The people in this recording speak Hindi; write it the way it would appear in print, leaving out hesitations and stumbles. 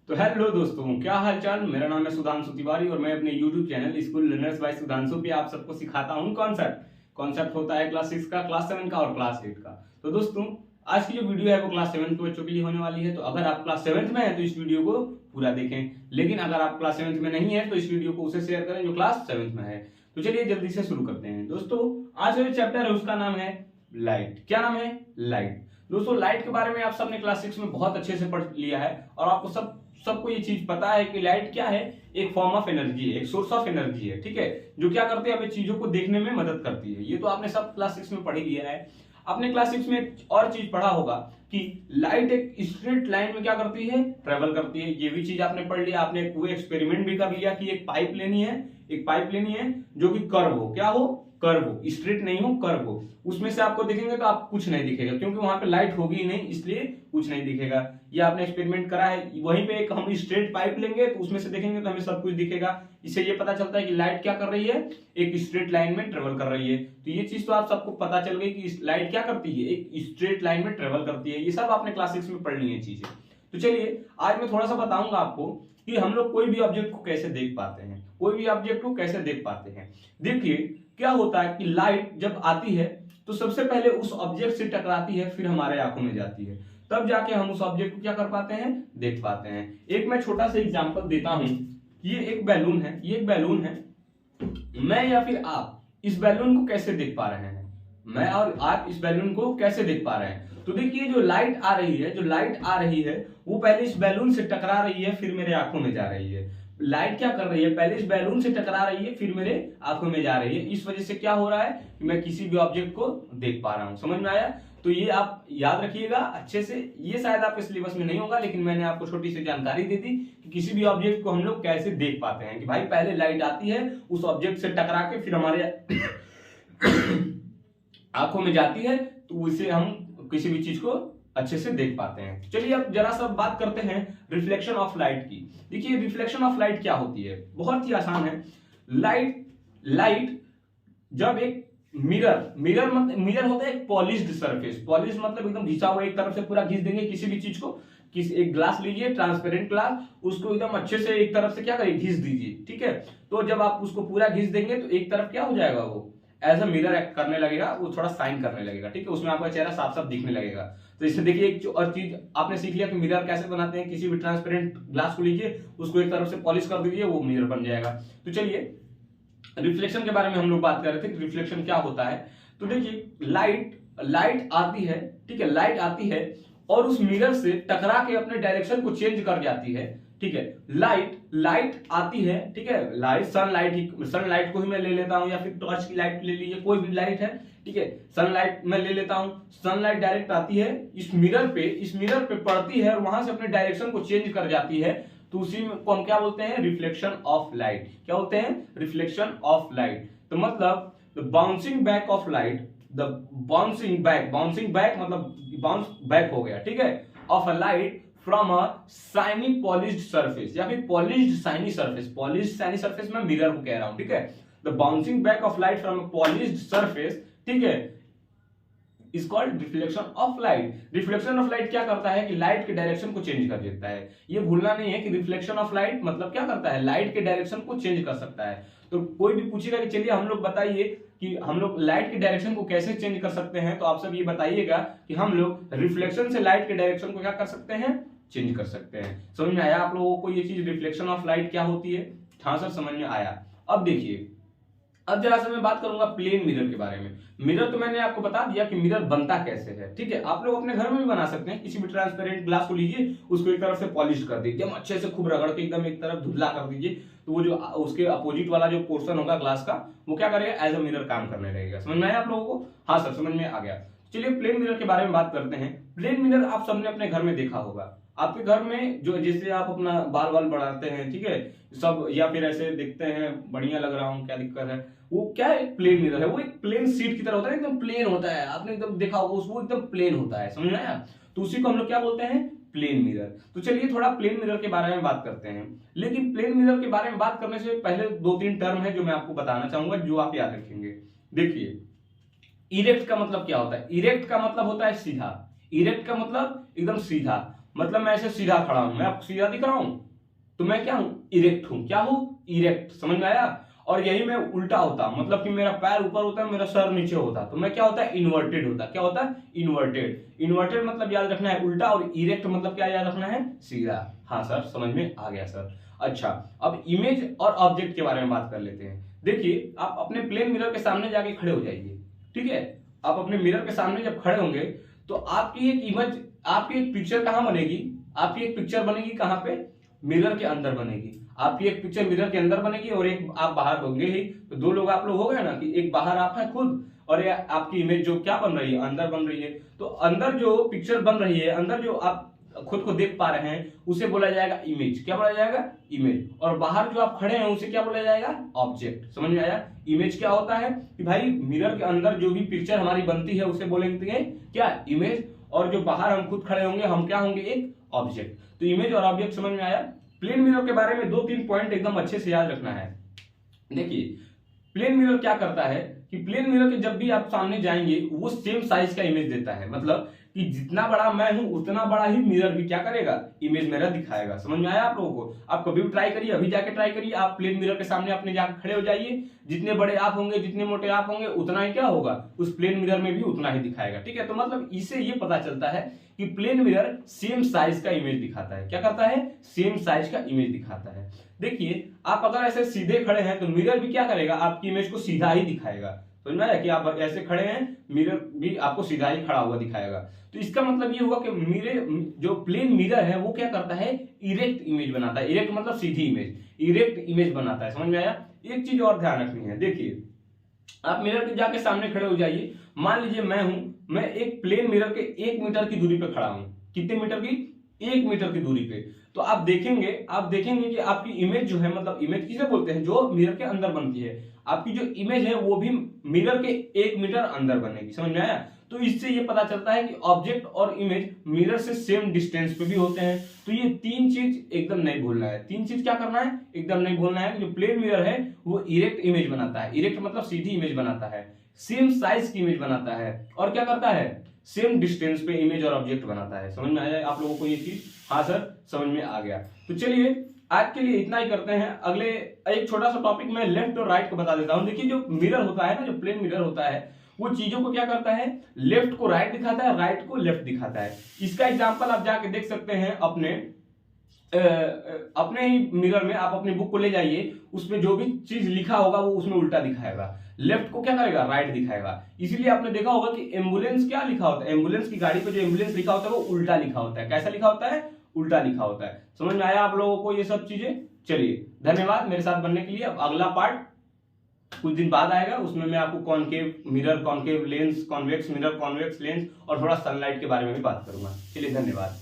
तो हेलो दोस्तों, क्या हालचाल। मेरा नाम है सुधांशु तिवारी और मैं अपने YouTube channel school learners by Sudhanshu पे आप सबको सिखाता हूँ कॉन्सेप्ट होता है क्लास 6 का, क्लास 7 का और क्लास 8 का। तो दोस्तों, आज की जो वीडियो है वो क्लास 7 के बच्चों के लिए होने वाली है। तो अगर आप क्लास 7 में हैं तो इस वीडियो को पूरा देखें, लेकिन अगर आप क्लास 7 में नहीं है तो इस वीडियो को उसे शेयर करें जो क्लास 7 में है। तो चलिए जल्दी से शुरू करते हैं। दोस्तों, आज का जो चैप्टर है उसका नाम है लाइट। क्या नाम है? लाइट। दोस्तों, लाइट के बारे में आप सबने क्लास 6 में बहुत अच्छे से पढ़ लिया है और आपको सबको ये चीज पता है कि लाइट क्या है। एक फॉर्म ऑफ एनर्जी है, एक सोर्स ऑफ एनर्जी है, ठीक है, जो क्या करते हैं, हमें चीजों को देखने में मदद करती है। ये तो आपने सब क्लास 6 में पढ़ ही लिया है। आपने क्लास 6 में एक और चीज पढ़ा होगा कि लाइट एक स्ट्रेट लाइन में क्या करती है, ट्रेवल करती है। ये भी चीज आपने पढ़ लिया। आपने वो एक्सपेरिमेंट भी कर लिया कि एक पाइप लेनी है जो कि कर्व हो। क्या हो? कर्व हो, स्ट्रेट नहीं हो, कर्व हो। उसमें से आपको दिखेंगे तो आप कुछ नहीं दिखेगा क्योंकि वहां पे लाइट होगी ही नहीं, इसलिए कुछ नहीं दिखेगा। ये आपने एक्सपेरिमेंट करा है। वहीं पे एक हम स्ट्रेट पाइप लेंगे तो उसमें से देखेंगे तो हमें सब कुछ दिखेगा। इससे ये पता चलता है कि लाइट क्या कर रही है, एक स्ट्रेट लाइन में ट्रेवल कर रही है। तो ये चीज तो आप सबको पता चल गई कि लाइट क्या करती है, एक स्ट्रेट लाइन में ट्रेवल करती है। ये सब आपने क्लास 6 में पढ़ ली है चीजें। तो चलिए आज मैं थोड़ा सा बताऊंगा आपको कि हम लोग कोई भी ऑब्जेक्ट को कैसे देख पाते हैं। देखिए, क्या होता है कि लाइट जब आती है तो सबसे पहले उस ऑब्जेक्ट से टकराती है, फिर हमारे आंखों में जाती है, तब जाके हम उस ऑब्जेक्ट को क्या कर पाते हैं, देख पाते हैं। एक मैं छोटा सा एग्जांपल देता हूं। ये एक बैलून है। मैं या फिर आप इस बैलून को कैसे देख पा रहे हैं? मैं और आप इस बैलून को कैसे देख पा रहे हैं? तो देखिए, जो लाइट आ रही है वो पहले इस बैलून से टकरा रही है, फिर मेरे आंखों में जा रही है। लाइट क्या कर रही है, पहले इस बैलून से टकरा रही है, फिर मेरे आंखों में जा रही है। इस वजह से क्या हो रहा है कि मैं किसी भी ऑब्जेक्ट को देख पा रहा हूं। समझ में आया? तो ये आप याद रखिएगा अच्छे से। ये शायद आपके सिलेबस में नहीं होगा, लेकिन मैंने आपको छोटी सी जानकारी दे दी कि किसी भी ऑब्जेक्ट को हम लोग कैसे देख पाते हैं। कि भाई पहले लाइट आती है, उस ऑब्जेक्ट से टकरा के फिर हमारे आंखों में जाती है, तो उसे हम किसी भी चीज को अच्छे से देख पाते हैं। चलिए अब जरा सा बात करते हैं रिफ्लेक्शन ऑफ लाइट की। देखिए, रिफ्लेक्शन ऑफ लाइट क्या होती है, बहुत ही आसान है। लाइट जब एक मिरर होता है एक पॉलिश्ड सरफेस। पॉलिश मतलब एकदम घिसा हुआ, एक तरफ से पूरा घिस देंगे किसी भी चीज को। एक ग्लास लीजिए, ट्रांसपेरेंट ग्लास, उसको एकदम अच्छे से एक तरफ से क्या करिए, घिस दीजिए, ठीक है। तो जब आप उसको पूरा घिस देंगे तो एक तरफ क्या हो जाएगा, वो एज अ मिरर एक्ट करने लगेगा, वो थोड़ा साइन करने लगेगा, ठीक है। उसमें आपका चेहरा साफ साफ दिखने लगेगा। तो इससे देखिए एक और चीज आपने सीख लिया कि मिरर कैसे बनाते हैं। किसी भी ट्रांसपेरेंट ग्लास को लीजिए, उसको एक तरफ से पॉलिश कर दीजिए, वो मिरर बन जाएगा। तो चलिए रिफ्लेक्शन के बारे में हम लोग बात कर रहे थे कि रिफ्लेक्शन क्या होता है। तो देखिए, लाइट आती है, ठीक है, लाइट आती है और उस मिरर से टकरा के अपने डायरेक्शन को चेंज कर जाती है, ठीक है। लाइट आती है, ठीक है, सनलाइट को ही मैं ले लेता हूं, या फिर टॉर्च की लाइट ले लीजिए, कोई भी लाइट है, ठीक है। सनलाइट मैं ले लेता हूं। सनलाइट डायरेक्ट आती है, इस मिरर पे पड़ती है और वहां से अपने डायरेक्शन को चेंज कर जाती है। तो उसी को हम क्या बोलते हैं, रिफ्लेक्शन ऑफ लाइट। क्या बोलते हैं? Reflection of light. तो मतलब the bouncing back of light, bouncing back मतलब बाउंस बैक हो गया, ठीक है, of a light from a shiny polished surface, या फिर पॉलिश्ड शाइनी सरफेस मैं मिरर को कह रहा हूं, ठीक है। The bouncing back of light from a polished surface, ठीक है, is called reflection of light. Reflection of light क्या करता है कि लाइट के डायरेक्शन को चेंज कर देता है। ये भूलना नहीं है कि रिफ्लेक्शन ऑफ लाइट मतलब क्या करता है, लाइट के डायरेक्शन को चेंज कर सकता है। तो कोई भी पूछेगा कि चलिए हम लोग बताइए कि हम लोग लाइट के डायरेक्शन को कैसे चेंज कर सकते हैं, तो आप सब ये बताइएगा कि हम लोग रिफ्लेक्शन से लाइट के डायरेक्शन को क्या कर सकते हैं, चेंज कर सकते हैं। समझ में आया आप लोगों को ये चीज रिफ्लेक्शन ऑफ लाइट क्या होती है? हाँ सर, समझ में आया। अब देखिए, अब जरा सा मैं बात करूंगा प्लेन मिरर के बारे में। मिरर तो मैंने आपको बता दिया कि मिरर बनता कैसे है, ठीक है। आप लोग अपने घर में भी बना सकते हैं। किसी भी ट्रांसपेरेंट ग्लास को लीजिए, उसको एक तरफ से पॉलिश कर दीजिए, एकदम अच्छे से खूब रगड़ के एकदम एक तरफ धुंधला कर दीजिए, तो वो जो उसके अपोजिट वाला जो पोर्शन होगा ग्लास का, वो क्या करेगा, एज अ मिरर काम करने लगेगा। समझ में आया आप लोगों को? हाँ सर, समझ में आ गया। चलिए प्लेन मिरर के बारे में बात करते हैं। प्लेन मिरर आप सबने अपने घर में देखा होगा। आपके घर में जो जैसे आप अपना बाल बढ़ाते हैं, ठीक है, सब, या फिर ऐसे दिखते हैं बढ़िया लग रहा हूं, क्या दिक्कत है, वो क्या है, प्लेन मिरर है। वो एक प्लेन सीट की तरह होता है, एकदम प्लेन होता है। आपने एकदम देखा होगा, वो एकदम प्लेन होता है। समझ में आया? तो उसी को हम लोग क्या बोलते हैं, प्लेन मिरर। तो चलिए थोड़ा प्लेन मिरर के बारे में बात करते हैं। लेकिन प्लेन मिरर के बारे में बात करने से पहले 2-3 टर्म है जो मैं आपको बताना चाहूंगा, जो आप याद रखेंगे। देखिए, इरेक्ट का मतलब क्या होता है? इरेक्ट का मतलब होता है सीधा। इरेक्ट का मतलब एकदम सीधा। मतलब मैं ऐसे सीधा खड़ा हूं, मैं आपको सीधा दिख रहा हूं, तो मैं क्या हूं, इरेक्ट हूं। क्या हूं, इरेक्ट। समझ में आया। और यही मैं उल्टा होता, मतलब कि मेरा पैर ऊपर होता है, मेरा सर नीचे होता, तो मैं क्या होता है, इन्वर्टेड होता। क्या होता है, इन्वर्टेड। इन्वर्टेड मतलब याद रखना है उल्टा, और इरेक्ट मतलब क्या याद रखना है, सीधा। हाँ सर, समझ में आ गया सर। अच्छा, अब इमेज और ऑब्जेक्ट के बारे में बात कर लेते हैं। देखिए, आप अपने प्लेन मिरर के सामने जाके खड़े हो जाइए, ठीक है। आप अपने मिरर के सामने जब खड़े होंगे तो आपकी एक इमेज, आपकी एक पिक्चर कहां बनेगी, आपकी एक पिक्चर बनेगी कहां पे, मिरर के अंदर बनेगी। आपकी एक पिक्चर मिरर के अंदर बनेगी और एक आप बाहर होंगे ही, तो दो लोग आप लोग हो गए ना, कि एक बाहर आप हैं खुद, और ये आपकी इमेज जो क्या बन रही है, अंदर बन रही है। तो अंदर जो पिक्चर बन रही है, अंदर जो आप खुद को देख पा रहे हैं, उसे बोला जाएगा इमेज। क्या बोला जाएगा, इमेज। और बाहर जो आप खड़े हैं उसे क्या बोला जाएगा, ऑब्जेक्ट। समझ में आया। इमेज क्या होता है कि भाई मिरर के अंदर जो भी पिक्चर हमारी बनती है उसे बोलेंगे क्या, इमेज। और जो बाहर हम खुद खड़े होंगे, हम क्या होंगे, एक ऑब्जेक्ट। तो इमेज और ऑब्जेक्ट समझ में आया। प्लेन मिरर के बारे में 2-3 पॉइंट एकदम अच्छे से याद रखना है। देखिए, प्लेन मिरर क्या करता है कि प्लेन मिरर के जब भी आप सामने जाएंगे वो सेम साइज का इमेज देता है। मतलब कि जितना बड़ा मैं हूं उतना बड़ा ही मिरर भी क्या करेगा, इमेज मेरा दिखाएगा। समझ में आया आप लोगों को। आप कभी भी ट्राई करिए, अभी जाके ट्राई करिए, आप प्लेन मिरर के सामने अपने जाके खड़े हो जाइए। जितने बड़े आप होंगे, जितने मोटे आप होंगे, उतना ही क्या होगा, उस प्लेन मिरर में भी उतना ही दिखाएगा। ठीक है। तो मतलब इससे ये पता चलता है कि प्लेन मिरर सेम साइज का इमेज दिखाता है। क्या करता है, सेम साइज का इमेज दिखाता है। देखिए, आप अगर ऐसे सीधे खड़े हैं तो मिरर भी क्या करेगा, आपकी इमेज को सीधा ही दिखाएगा। समझ में आया कि आप ऐसे खड़े हैं, मिरर भी आपको सीधा ही खड़ा हुआ दिखाएगा। तो इसका मतलब ये हुआ कि मिरर, जो प्लेन मिरर है वो क्या करता है, इरेक्ट इमेज बनाता है। इरेक्ट मतलब सीधी इमेज, इरेक्ट इमेज बनाता है। समझ में आया। एक चीज और ध्यान रखनी है। देखिए, आप मिरर के जाके सामने खड़े हो जाइए। मान लीजिए मैं हूं, मैं एक प्लेन मिरर के 1 मीटर की दूरी पे खड़ा हूं। कितने मीटर की, 1 मीटर की दूरी पे। तो आप देखेंगे कि आपकी इमेज जो है, मतलब इमेज किसे बोलते हैं, जो मिरर के अंदर बनती है। आपकी जो इमेज है वो भी मिरर के 1 मीटर अंदर बनेगी। समझ में आया। तो इससे ये पता चलता है कि ऑब्जेक्ट और इमेज मिरर से सेम डिस्टेंस पे भी होते हैं। तो ये 3 चीज एकदम नहीं भूलना है। 3 चीज क्या करना है, एकदम नहीं भूलना है कि जो प्लेन मिरर है वो इरेक्ट इमेज बनाता है। इरेक्ट मतलब सीधी इमेज बनाता है, सेम साइज की इमेज बनाता है, और क्या करता है, सेम डिस्टेंस पे इमेज और ऑब्जेक्ट बनाता है। समझ में आया आप लोगों को ये चीज। हाँ सर, समझ में आ गया। तो चलिए आज के लिए इतना ही करते हैं। अगले एक छोटा सा टॉपिक मैं लेफ्ट और राइट को बता देता हूं। देखिए, जो मिरर होता है ना, जो प्लेन मिरर होता है, वो चीजों को क्या करता है, लेफ्ट को राइट दिखाता है, राइट को लेफ्ट दिखाता है। इसका एग्जांपल आप जाके देख सकते हैं अपने ही मिरर में। आप अपनी बुक को ले जाइए, उसमें जो भी चीज लिखा होगा वो उसमें उल्टा दिखाएगा। लेफ्ट को क्या करेगा, राइट दिखाएगा। इसीलिए आपने देखा होगा कि एम्बुलेंस क्या लिखा होता है, एम्बुलेंस की गाड़ी पे जो एम्बुलेंस लिखा होता है वो उल्टा लिखा होता है। कैसा लिखा होता है, उल्टा लिखा होता है। समझ में आया आप लोगों को ये सब चीजें। चलिए, धन्यवाद मेरे साथ बनने के लिए। अब अगला पार्ट कुछ दिन बाद आएगा, उसमें मैं आपको concave mirror, concave lens, convex mirror, convex lens और थोड़ा सनलाइट के बारे में भी बात करूंगा। चलिए, धन्यवाद।